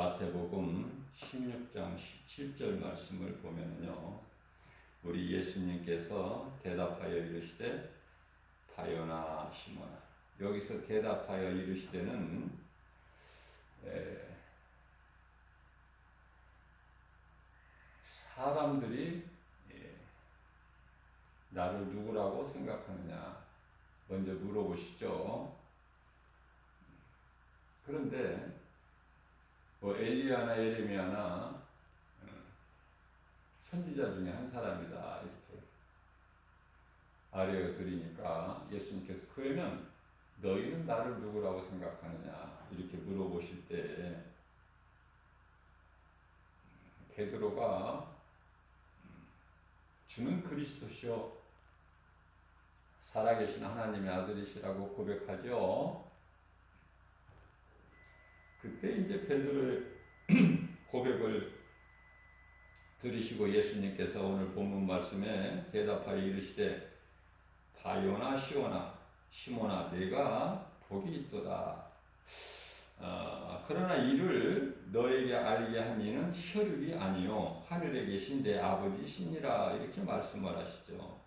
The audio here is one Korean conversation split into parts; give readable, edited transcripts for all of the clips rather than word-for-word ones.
마태복음 16장 17절 말씀을 보면요, 우리 예수님께서 대답하여 이르시되 바요나 시몬아. 여기서 대답하여 이르시되는 사람들이 나를 누구라고 생각하느냐 먼저 물어보시죠. 그런데 뭐 엘리야나 예레미야나 선지자 중에 한 사람이다 이렇게 아뢰어 드리니까 예수님께서 그러면 너희는 나를 누구라고 생각하느냐 이렇게 물어보실 때 베드로가 주는 그리스도시요 살아계신 하나님의 아들이시라고 고백하죠. 그때 이제 베드로의 고백을 들으시고 예수님께서 오늘 본문 말씀에 대답하여 이르시되 바요나 시몬아 내가 복이 있도다. 그러나 이를 너에게 알게 한 이는 혈육이 아니요 하늘에 계신 내 아버지시니라 이렇게 말씀을 하시죠.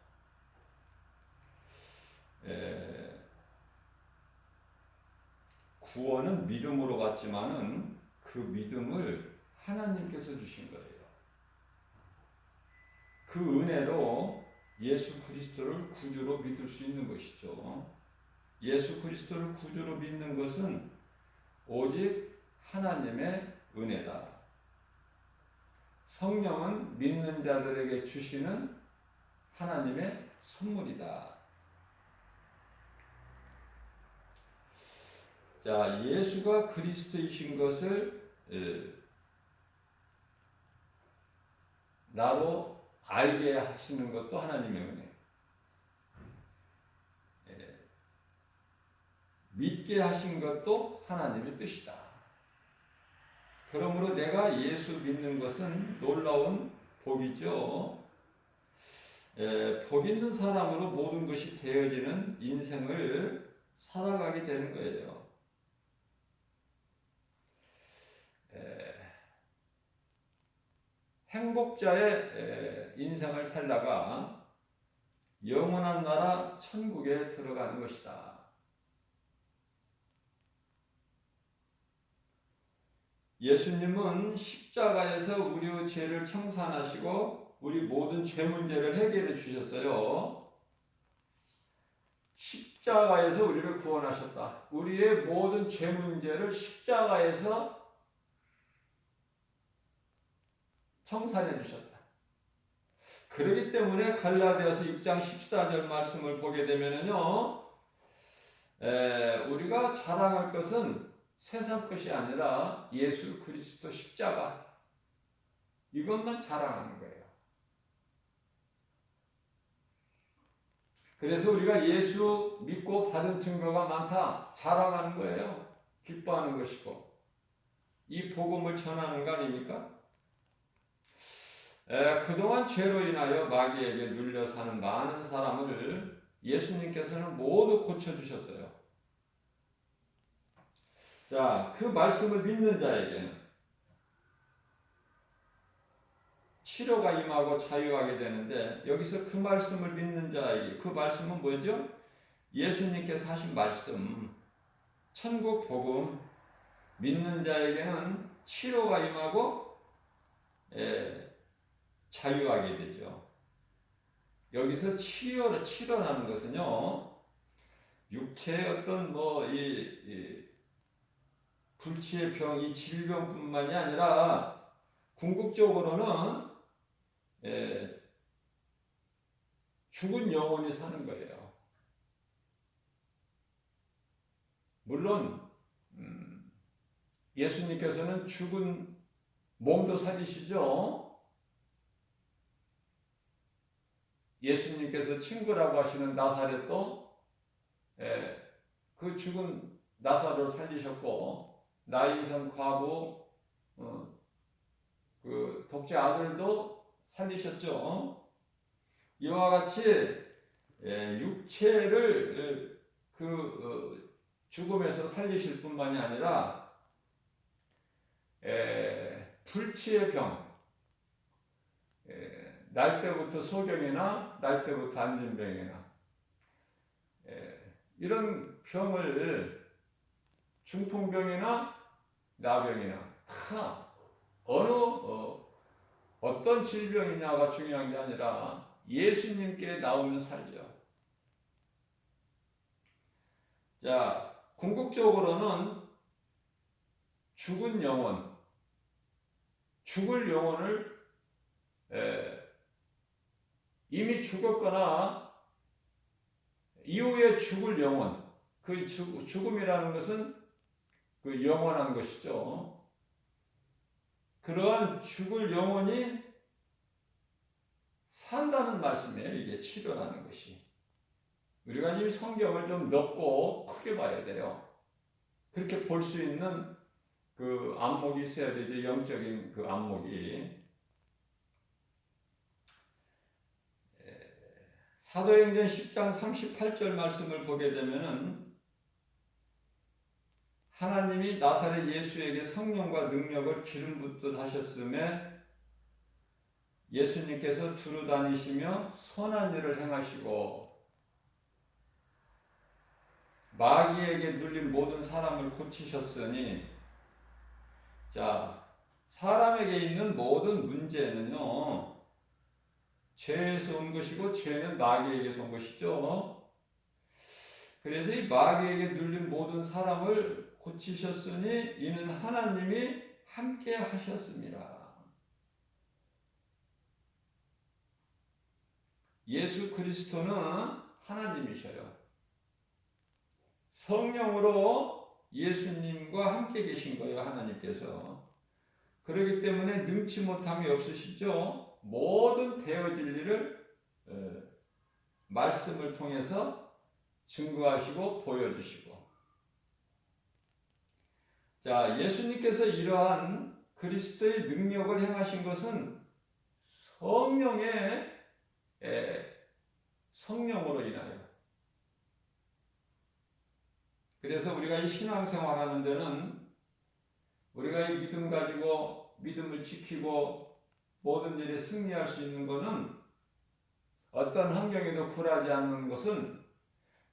구원은 믿음으로 갔지만은 그 믿음을 하나님께서 주신 거예요. 그 은혜로 예수 그리스도를 구주로 믿을 수 있는 것이죠. 예수 그리스도를 구주로 믿는 것은 오직 하나님의 은혜다. 성령은 믿는 자들에게 주시는 하나님의 선물이다. 자, 예수가 그리스도이신 것을 나로 알게 하시는 것도 하나님의 은혜. 믿게 하신 것도 하나님의 뜻이다. 그러므로 내가 예수 믿는 것은 놀라운 복이죠. 복 있는 사람으로 모든 것이 되어지는 인생을 살아가게 되는 거예요. 행복자의 인생을 살다가 영원한 나라 천국에 들어가는 것이다. 예수님은 십자가에서 우리의 죄를 청산하시고 우리 모든 죄 문제를 해결해 주셨어요. 십자가에서 우리를 구원하셨다. 우리의 모든 죄 문제를 십자가에서 청산해 주셨다. 그렇기 때문에 갈라디아서 6장 14절 말씀을 보게 되면은요, 우리가 자랑할 것은 세상 것이 아니라 예수 그리스도 십자가 이것만 자랑하는 거예요. 그래서 우리가 예수 믿고 받은 증거가 많다 자랑하는 거예요. 기뻐하는 것이고 이 복음을 전하는 거 아닙니까? 그동안 죄로 인하여 마귀에게 눌려 사는 많은 사람을 예수님께서는 모두 고쳐주셨어요. 자, 그 말씀을 믿는 자에게는 치료가 임하고 자유하게 되는데 여기서 그 말씀을 믿는 자에게 그 말씀은 뭐죠? 예수님께서 하신 말씀, 천국 복음 믿는 자에게는 치료가 임하고 자유하게 되죠. 여기서 치료라는 것은요, 육체의 어떤 이 불치의 병, 이 질병뿐만이 아니라 궁극적으로는 죽은 영혼이 사는 거예요. 물론 예수님께서는 죽은 몸도 살리시죠. 예수님께서 친구라고 하시는 나사렛도 그 죽은 나사로를 살리셨고 나인성 과부 그 독자 아들도 살리셨죠. 이와 같이 육체를 죽음에서 살리실 뿐만이 아니라 불치의 병, 날 때부터 소경이나 날 때부터 안진병이나 이런 병을 중풍병이나 나병이나 다 어떤 질병이냐가 중요한 게 아니라 예수님께 나오면 살죠. 자, 궁극적으로는 죽은 영혼, 죽을 영혼을 이미 죽었거나 이후에 죽을 영혼, 그 죽음이라는 것은 그 영원한 것이죠. 그러한 죽을 영혼이 산다는 말씀이에요. 이게 치료라는 것이. 우리가 이 성경을 좀 넓고 크게 봐야 돼요. 그렇게 볼 수 있는 그 안목이 있어야 되죠. 영적인 그 안목이. 사도행전 10장 38절 말씀을 보게 되면은 하나님이 나사렛 예수에게 성령과 능력을 기름 붓듯 하셨음에 예수님께서 두루 다니시며 선한 일을 행하시고 마귀에게 눌린 모든 사람을 고치셨으니, 자, 사람에게 있는 모든 문제는요, 죄에서 온 것이고 죄는 마귀에게서 온 것이죠. 그래서 이 마귀에게 눌린 모든 사람을 고치셨으니 이는 하나님이 함께 하셨습니다. 예수 그리스도는 하나님이셔요. 성령으로 예수님과 함께 계신 거예요. 하나님께서. 그렇기 때문에 능치 못함이 없으시죠. 모든 되어질 일을 말씀을 통해서 증거하시고 보여주시고. 자, 예수님께서 이러한 그리스도의 능력을 행하신 것은 성령으로 인하여. 그래서 우리가 이 신앙생활 하는 데는 우리가 이 믿음 가지고 믿음을 지키고 모든 일에 승리할 수 있는 것은 어떤 환경에도 굴하지 않는 것은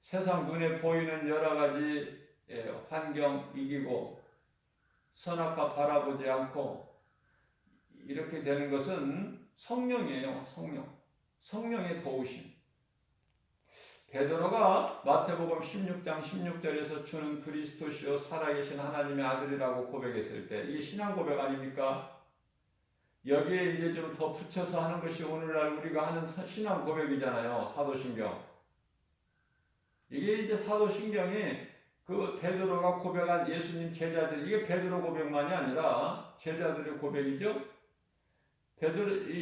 세상 눈에 보이는 여러 가지 환경 이기고 선악과 바라보지 않고 이렇게 되는 것은 성령이에요. 성령의 도우심. 베드로가 마태복음 16장 16절에서 주는 그리스도시요 살아계신 하나님의 아들이라고 고백했을 때 이게 신앙 고백 아닙니까? 여기에 이제 좀 더 붙여서 하는 것이 오늘날 우리가 하는 신앙 고백이잖아요. 사도신경. 이게 이제 사도신경이 그 베드로가 고백한 예수님 제자들, 이게 베드로 고백만이 아니라 제자들의 고백이죠. 이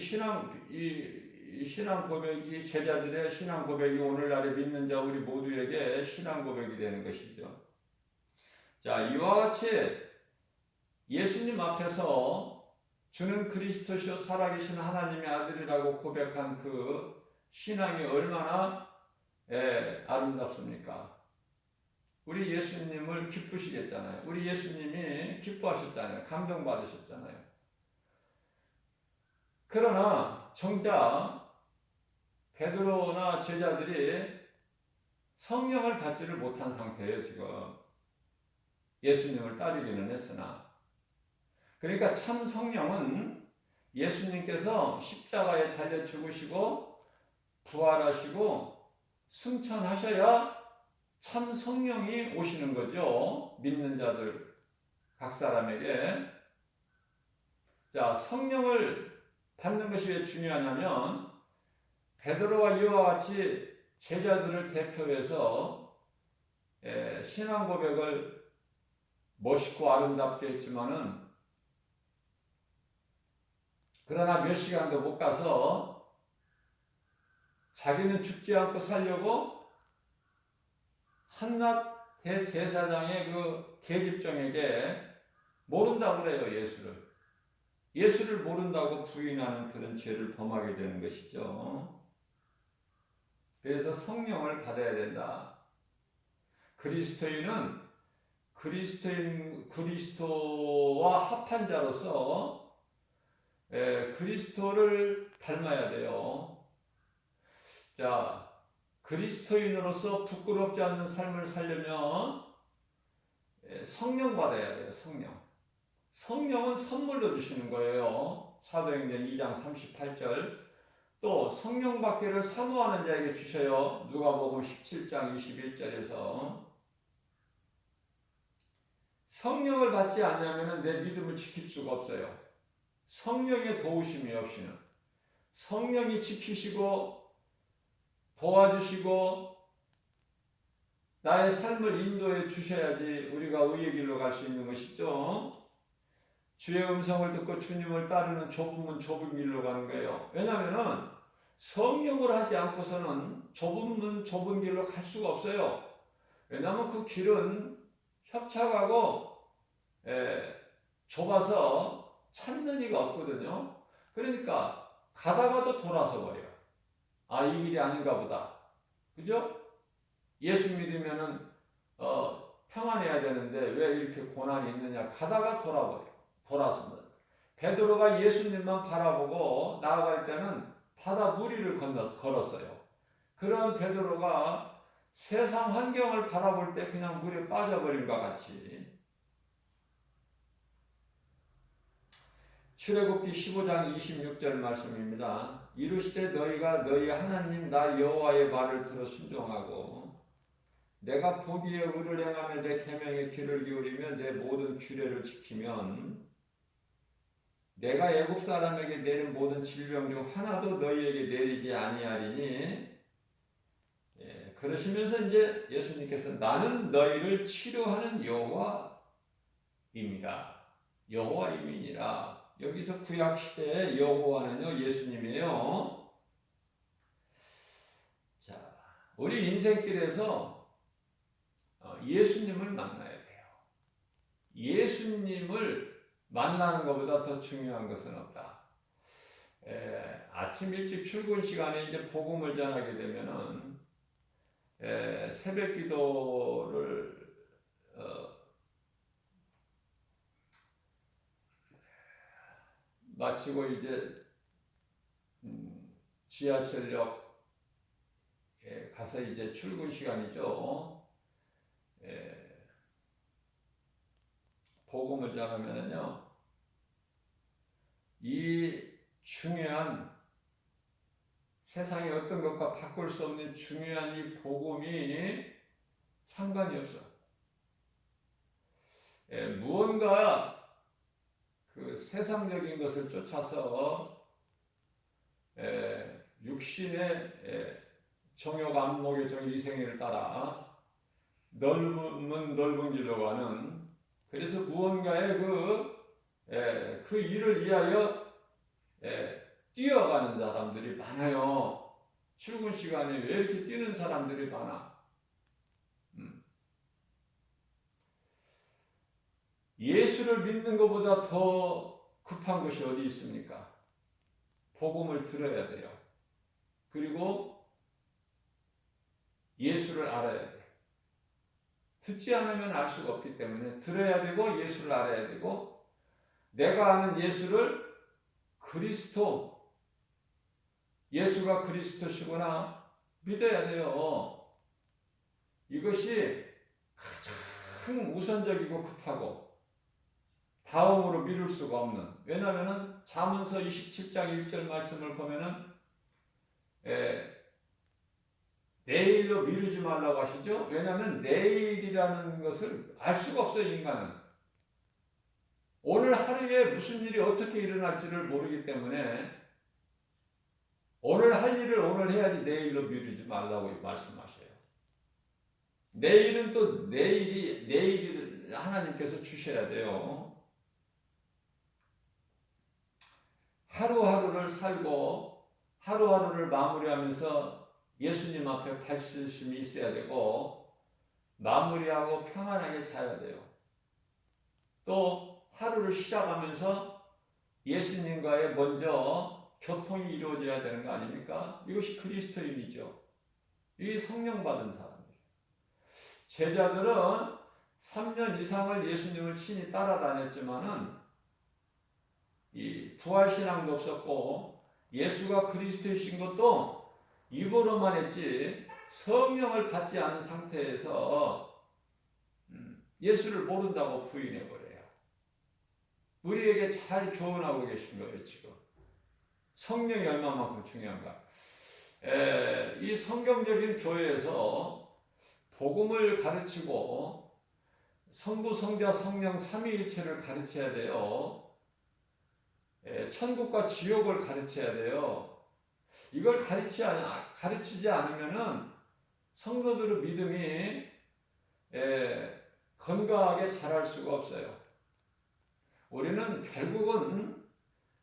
신앙 고백이, 제자들의 신앙 고백이 오늘날에 믿는 자 우리 모두에게 신앙 고백이 되는 것이죠. 자, 이와 같이 예수님 앞에서 주는 그리스도시요 살아계신 하나님의 아들이라고 고백한 그 신앙이 얼마나 아름답습니까? 우리 예수님을 기쁘시겠잖아요. 우리 예수님이 기뻐하셨잖아요. 감동받으셨잖아요. 그러나 정작 베드로나 제자들이 성령을 받지를 못한 상태예요. 지금 예수님을 따르기는 했으나, 그러니까 참 성령은 예수님께서 십자가에 달려 죽으시고 부활하시고 승천하셔야 참 성령이 오시는 거죠. 믿는 자들 각 사람에게. 자, 성령을 받는 것이 왜 중요하냐면 베드로와 이와 같이 제자들을 대표해서 신앙 고백을 멋있고 아름답게 했지만은, 그러나 몇 시간도 못 가서 자기는 죽지 않고 살려고 한낱 대제사장의 그 계집종에게 모른다고 그래요. 예수를 모른다고 부인하는 그런 죄를 범하게 되는 것이죠. 그래서 성령을 받아야 된다. 그리스도인은 그리스도와 합한 자로서 그리스도를 닮아야 돼요. 자, 그리스도인으로서 부끄럽지 않는 삶을 살려면 성령 받아야 돼요. 성령. 성령은 선물로 주시는 거예요. 사도행전 2장 38절. 또 성령 받기를 사모하는 자에게 주셔요. 누가복음 17장 21절에서. 성령을 받지 않으면 내 믿음을 지킬 수가 없어요. 성령의 도우심이 없이는. 성령이 지키시고 도와주시고 나의 삶을 인도해 주셔야지 우리가 의의 길로 갈 수 있는 것이죠. 주의 음성을 듣고 주님을 따르는 좁은 문 좁은 길로 가는 거예요. 왜냐하면 성령을 하지 않고서는 좁은 문 좁은 길로 갈 수가 없어요. 왜냐하면 그 길은 협착하고 좁아서 찾는 이가 없거든요. 그러니까 가다가도 돌아서 버려요. 아, 이 길이 아닌가 보다. 그죠? 예수 믿으면은 평안해야 되는데 왜 이렇게 고난이 있느냐? 가다가 돌아버려요. 돌아섭니다. 베드로가 예수님만 바라보고 나아갈 때는 바다 무리를 걸었어요. 그런 베드로가 세상 환경을 바라볼 때 그냥 물에 빠져버린 것 같이. 출애굽기 15장 26절 말씀입니다. 이르시되 너희가 너희 하나님 나 여호와의 말을 들어 순종하고 내가 보기에 의를 행하며 내 계명에 귀를 기울이며 내 모든 규례를 지키면 내가 애굽 사람에게 내린 모든 질병 중 하나도 너희에게 내리지 아니하리니. 그러시면서 이제 예수님께서 나는 너희를 치료하는 여호와입니다. 여호와임이니라. 여기서 구약 시대의 여호와는요 예수님이에요. 자, 우리 인생길에서 예수님을 만나야 돼요. 예수님을 만나는 것보다 더 중요한 것은 없다. 아침 일찍 출근 시간에 이제 복음을 전하게 되면은 새벽 기도를 마치고 이제 지하철역에 가서 이제 출근 시간이죠. 복음을 전하면은요, 이 중요한 세상의 어떤 것과 바꿀 수 없는 중요한 이 복음이 상관이 없어. 무언가 그 세상적인 것을 쫓아서 육신의 정욕 안목의 이생애를 따라 넓은 길로 가는, 그래서 무언가의 그 일을 위하여 뛰어가는 사람들이 많아요. 출근 시간에 왜 이렇게 뛰는 사람들이 많아? 예수를 믿는 것보다 더 급한 것이 어디 있습니까? 복음을 들어야 돼요. 그리고 예수를 알아야 돼요. 듣지 않으면 알 수가 없기 때문에 들어야 되고 예수를 알아야 되고, 내가 아는 예수를 그리스도, 예수가 그리스도시구나 믿어야 돼요. 이것이 가장 우선적이고 급하고 다음으로 미룰 수가 없는. 왜냐하면 잠언서 27장 1절 말씀을 보면은 내일로 미루지 말라고 하시죠. 왜냐하면 내일이라는 것을 알 수가 없어요. 인간은 오늘 하루에 무슨 일이 어떻게 일어날지를 모르기 때문에 오늘 할 일을 오늘 해야지 내일로 미루지 말라고 말씀하셔요. 내일은 또 내일을 하나님께서 주셔야 돼요. 하루하루를 살고 하루하루를 마무리하면서 예수님 앞에 발심이 있어야 되고 마무리하고 평안하게 자야 돼요. 또 하루를 시작하면서 예수님과의 먼저 교통이 이루어져야 되는 거 아닙니까? 이것이 그리스도인이죠. 이게 성령 받은 사람이에요. 제자들은 3년 이상을 예수님을 친히 따라다녔지만은 이 부활신앙도 없었고 예수가 그리스도이신 것도 입으로만 했지 성령을 받지 않은 상태에서 예수를 모른다고 부인해버려요. 우리에게 잘 교훈하고 계신 거예요. 지금 성령이 얼마만큼 중요한가. 이 성경적인 교회에서 복음을 가르치고 성부, 성자, 성령 삼위일체를 가르쳐야 돼요. 천국과 지옥을 가르쳐야 돼요. 이걸 가르치지 않으면은 성도들의 믿음이 건강하게 자랄 수가 없어요. 우리는 결국은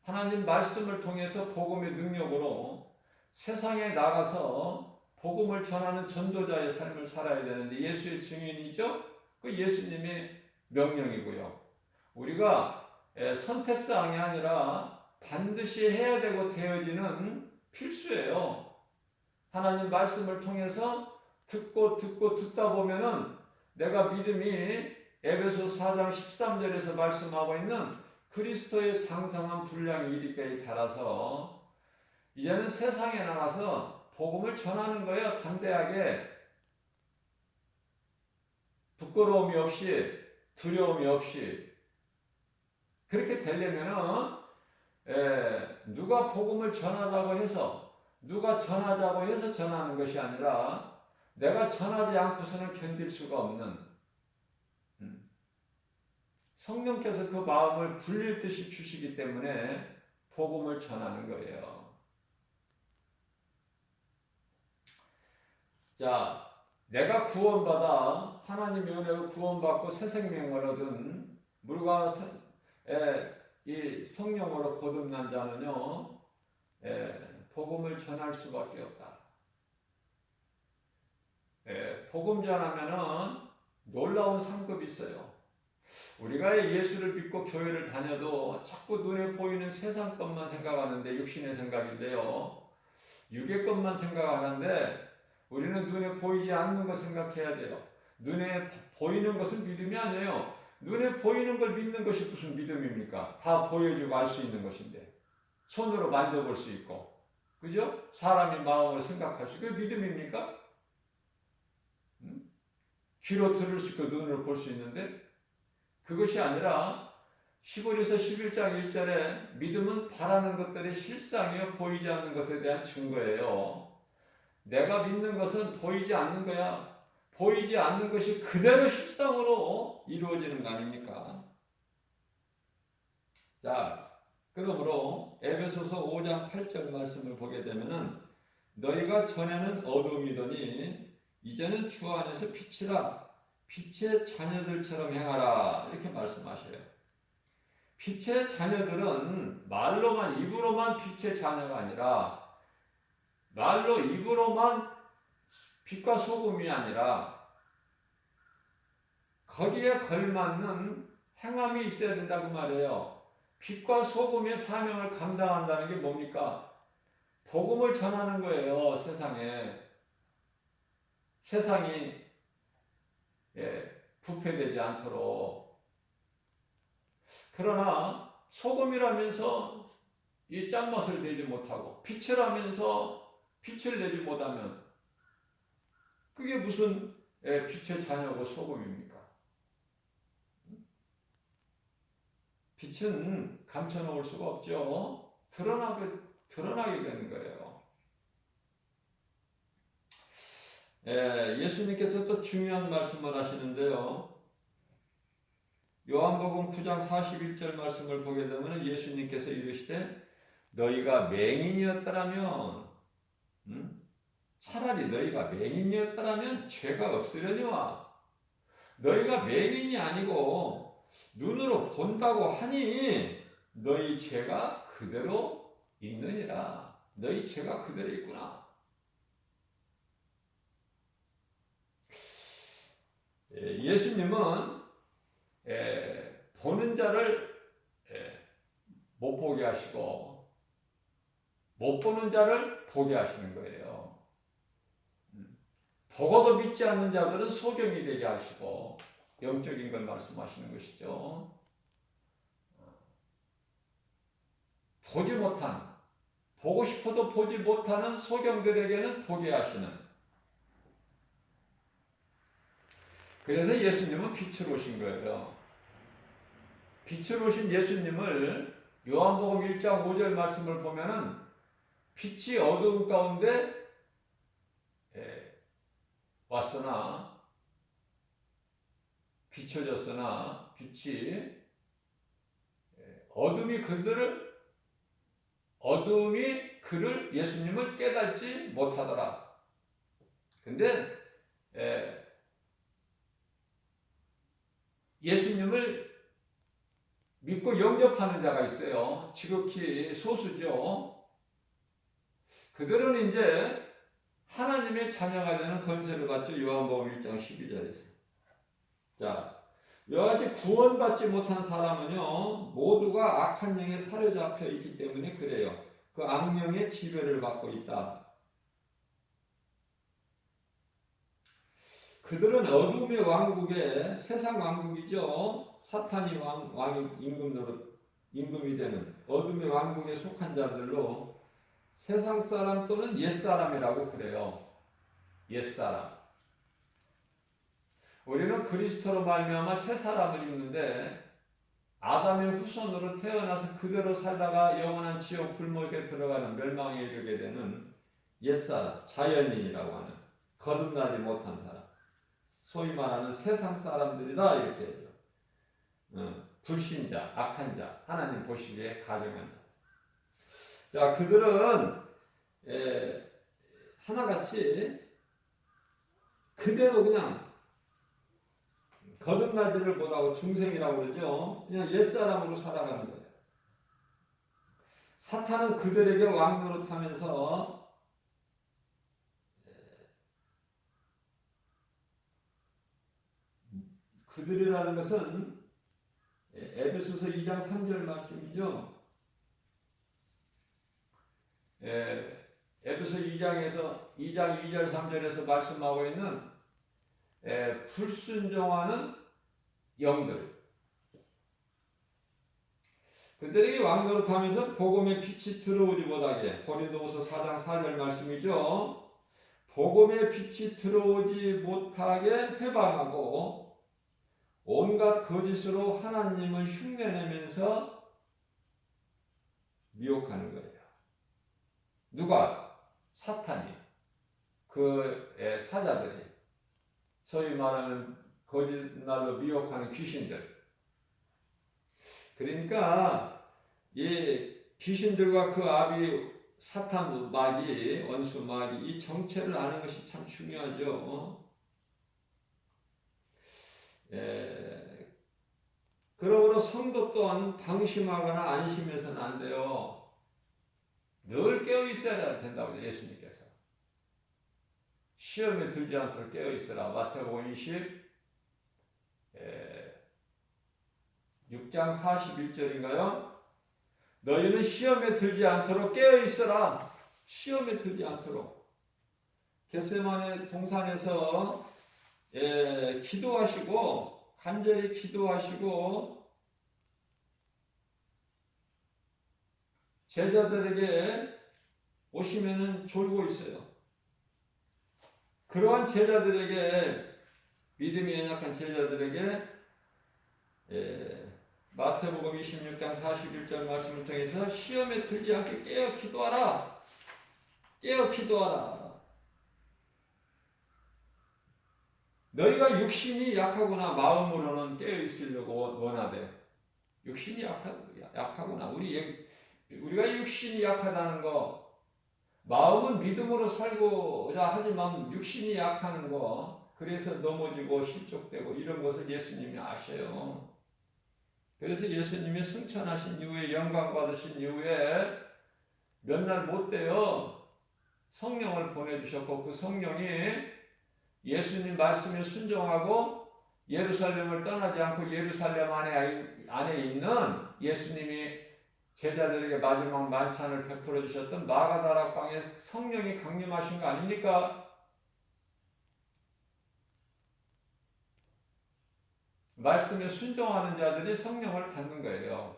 하나님 말씀을 통해서 복음의 능력으로 세상에 나가서 복음을 전하는 전도자의 삶을 살아야 되는데 예수의 증인이죠. 그 예수님의 명령이고요. 우리가 선택사항이 아니라 반드시 해야 되고 되어지는 필수예요. 하나님 말씀을 통해서 듣다 보면은 내가 믿음이 에베소 4장 13절에서 말씀하고 있는 그리스도의 장성한 분량이 이르기까지 자라서 이제는 세상에 나가서 복음을 전하는 거예요. 담대하게 부끄러움이 없이 두려움이 없이. 그렇게 되려면은 누가 복음을 전하자고 해서 누가 전하자고 해서 전하는 것이 아니라 내가 전하지 않고서는 견딜 수가 없는 성령께서 그 마음을 불릴 듯이 주시기 때문에 복음을 전하는 거예요. 자, 내가 구원받아 하나님의 은혜로 구원받고 새 생명을 얻은 물과 이 성령으로 거듭난 자는요, 복음을 전할 수밖에 없다. 복음 전하면은 놀라운 상급이 있어요. 우리가 예수를 믿고 교회를 다녀도 자꾸 눈에 보이는 세상 것만 생각하는데 육신의 생각인데요. 육의 것만 생각하는데 우리는 눈에 보이지 않는 것 생각해야 돼요. 눈에 보이는 것은 믿음이 아니에요. 눈에 보이는 걸 믿는 것이 무슨 믿음입니까? 다 보여주고 알 수 있는 것인데. 손으로 만져볼 수 있고. 그죠? 사람이 마음으로 생각할 수 있고. 그게 믿음입니까? 귀로 들을 수 있고 눈으로 볼 수 있는데 그것이 아니라 11에서 11장 1절에 믿음은 바라는 것들의 실상이요 보이지 않는 것에 대한 증거예요. 내가 믿는 것은 보이지 않는 거야. 보이지 않는 것이 그대로 실상으로 이루어지는 거 아닙니까? 자, 그러므로 에베소서 5장 8절 말씀을 보게 되면은 너희가 전에는 어둠이더니 이제는 주 안에서 빛이라 빛의 자녀들처럼 행하라 이렇게 말씀하셔요. 빛의 자녀들은 말로만 입으로만 빛의 자녀가 아니라 말로 입으로만 빛과 소금이 아니라 거기에 걸맞는 행함이 있어야 된다고 말해요. 빛과 소금의 사명을 감당한다는 게 뭡니까? 복음을 전하는 거예요. 세상이 부패되지 않도록. 그러나 소금이라면서 이 짠맛을 내지 못하고 빛이라면서 빛을 내지 못하면 그게 무슨 빛의 자녀고 소금입니까? 빛은 감춰놓을 수가 없죠. 드러나게 되는 거예요. 예수님께서 또 중요한 말씀을 하시는데요. 요한복음 9장 41절 말씀을 보게 되면 예수님께서 이르시되 너희가 맹인이었더라면 차라리 너희가 맹인이었더라면 죄가 없으려니와 너희가 맹인이 아니고 눈으로 본다고 하니 너희 죄가 그대로 있느니라. 너희 죄가 그대로 있구나. 예수님은 보는 자를 못 보게 하시고 못 보는 자를 보게 하시는 거예요. 보고도 믿지 않는 자들은 소경이 되게 하시고 영적인 걸 말씀하시는 것이죠. 보지 못한, 보고 싶어도 보지 못하는 소경들에게는 보게 하시는. 그래서 예수님은 빛으로 오신 거예요. 빛으로 오신 예수님을 요한복음 1장 5절 말씀을 보면은 빛이 어두운 가운데 왔으나 비춰졌으나 빛이 어둠이 그를 예수님을 깨닫지 못하더라. 근데 예수님을 믿고 영접하는 자가 있어요. 지극히 소수죠. 그들은 이제 하나님의 자녀가 되는 권세를 받죠. 요한복음 1장 12절에서. 자, 이와 같이 구원받지 못한 사람은요, 모두가 악한 영에 사로잡혀 있기 때문에 그래요. 그 악령의 지배를 받고 있다. 그들은 어둠의 왕국에, 세상 왕국이죠. 사탄이 왕이 임금이 되는 어둠의 왕국에 속한 자들로 세상 사람 또는 옛사람이라고 그래요. 옛사람. 우리는 그리스도로 말미암아 새 사람을 입는데 아담의 후손으로 태어나서 그대로 살다가 영원한 지옥 불목에 들어가는 멸망에 이르게 되는 옛사람, 자연인이라고 하는 거듭나지 못한 사람, 소위 말하는 세상 사람들이다 이렇게 해요. 불신자, 악한 자, 하나님 보시기에 가증한 자. 자, 그들은 하나같이 그대로 그냥 거듭나지를 못하고 중생이라고 그러죠. 그냥 옛사람으로 살아가는 거예요. 사탄은 그들에게 왕노릇하면서 그들이라는 것은 에베소서 2장 3절 말씀이죠. 에베소 2장 2절 3절에서 말씀하고 있는 불순종하는 영들. 그들에게 왕노릇하면서 복음의 빛이 들어오지 못하게, 고린도후서 4장 4절 말씀이죠. 복음의 빛이 들어오지 못하게 해방하고 온갖 거짓으로 하나님을 흉내내면서 미혹하는 거예요. 누가? 사탄이. 그 사자들이. 소위 말하는 거짓말로 미혹하는 귀신들. 그러니까 이 귀신들과 그 아비 사탄 마귀, 원수 마귀 이 정체를 아는 것이 참 중요하죠. 그러므로 성도 또한 방심하거나 안심해서는 안 돼요. 늘 깨어 있어야 된다고 예수님께서. 시험에 들지 않도록 깨어 있으라. 마태복음 6장 41절인가요? 너희는 시험에 들지 않도록 깨어 있으라. 시험에 들지 않도록. 겟세마네 동산에서 기도하시고 간절히 기도하시고 제자들에게 오시면은 졸고 있어요. 그러한 제자들에게 믿음이 연약한 제자들에게 마태복음 26장 41절 말씀을 통해서 시험에 들지 않게 깨어 기도하라. 깨어 기도하라. 너희가 육신이 약하구나. 마음으로는 깨어 있으려고 원하되 육신이 약하구나. 우리가 육신이 약하다는 거, 마음은 믿음으로 살고자 하지만 육신이 약하는 거, 그래서 넘어지고 실족되고 이런 것을 예수님이 아셔요. 그래서 예수님이 승천하신 이후에 영광 받으신 이후에 몇 날 못 돼요. 성령을 보내주셨고 그 성령이 예수님 말씀에 순종하고 예루살렘을 떠나지 않고 예루살렘 안에 있는 예수님이 제자들에게 마지막 만찬을 베풀어 주셨던 마가다락방에 성령이 강림하신 거 아닙니까? 말씀에 순종하는 자들이 성령을 받는 거예요.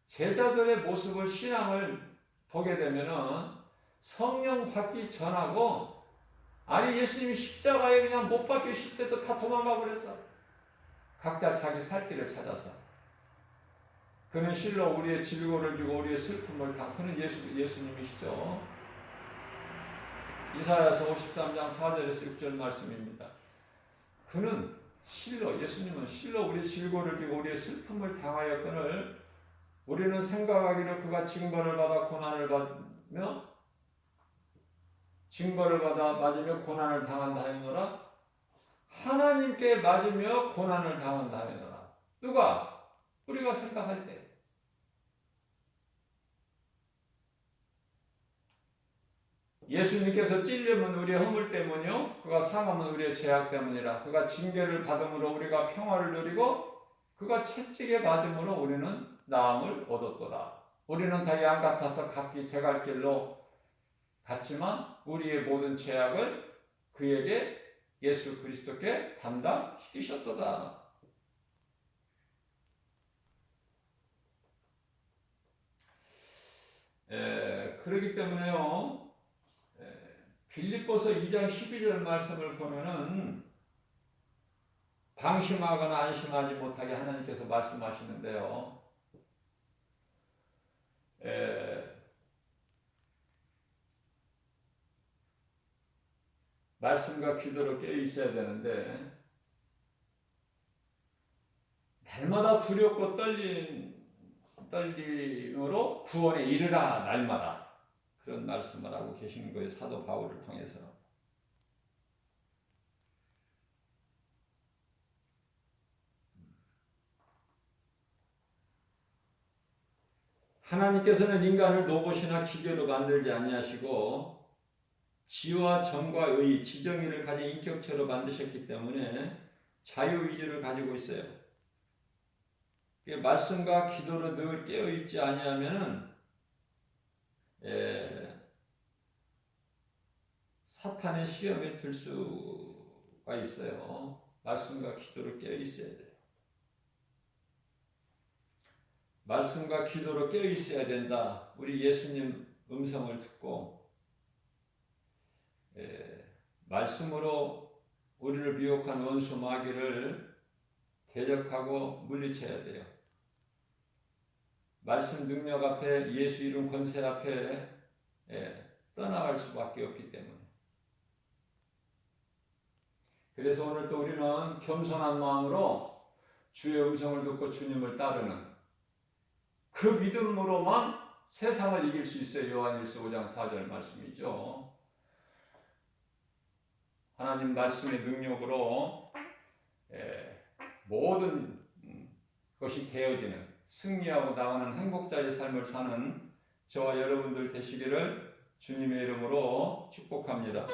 제자들의 모습을 신앙을 보게 되면은 성령 받기 전하고 아니 예수님이 십자가에 그냥 못 박히실 때도 다 도망가 버렸어. 각자 자기 살 길을 찾아서. 그는 실로 우리의 질고를 주고 우리의 슬픔을 그는 예수님이시죠. 이사야서 53장 4절에서 6절 말씀입니다. 그는 실로 예수님은 실로 우리의 질고를 주고 우리의 슬픔을 당하였거늘 우리는 생각하기를 그가 징벌을 받아 고난을 받으며 징벌을 받아 맞으며 고난을 당한다 하였노라. 하나님께 맞으며 고난을 당한다 하였노라. 누가? 우리가 생각할 때. 예수님께서 찔림은 우리의 허물 때문이요 그가 상함은 우리의 죄악 때문이라. 그가 징계를 받음으로 우리가 평화를 누리고 그가 채찍에 맞음으로 우리는 나음을 얻었도다. 우리는 다 양 같아서 각기 제갈 길로 갔지만 우리의 모든 죄악을 그에게 예수 그리스도께 담당시키셨도다. 그렇기 때문에요. 빌립보서 2장 12절 말씀을 보면은 방심하거나 안심하지 못하게 하나님께서 말씀하시는데요. 말씀과 기도로 깨어 있어야 되는데 날마다 두렵고 떨림으로 구원에 이르라 날마다 그런 말씀을 하고 계신 거예요. 사도 바울을 통해서. 하나님께서는 인간을 로봇이나 기계로 만들지 아니하시고 지와 정과 의, 지정의를 가진 인격체로 만드셨기 때문에 자유의지를 가지고 있어요. 말씀과 기도로 늘 깨어있지 아니하면은 사탄의 시험에 들 수가 있어요. 말씀과 기도로 깨어있어야 돼요. 말씀과 기도로 깨어있어야 된다. 우리 예수님 음성을 듣고 말씀으로 우리를 미혹한 원수 마귀를 대적하고 물리쳐야 돼요. 말씀 능력 앞에 예수 이름 권세 앞에 떠나갈 수밖에 없기 때문에. 그래서 오늘 또 우리는 겸손한 마음으로 주의 음성을 듣고 주님을 따르는 그 믿음으로만 세상을 이길 수 있어요. 요한일서 5장 4절 말씀이죠. 하나님 말씀의 능력으로 모든 것이 되어지는 승리하고 나가는 행복자의 삶을 사는 저와 여러분들 되시기를 주님의 이름으로 축복합니다.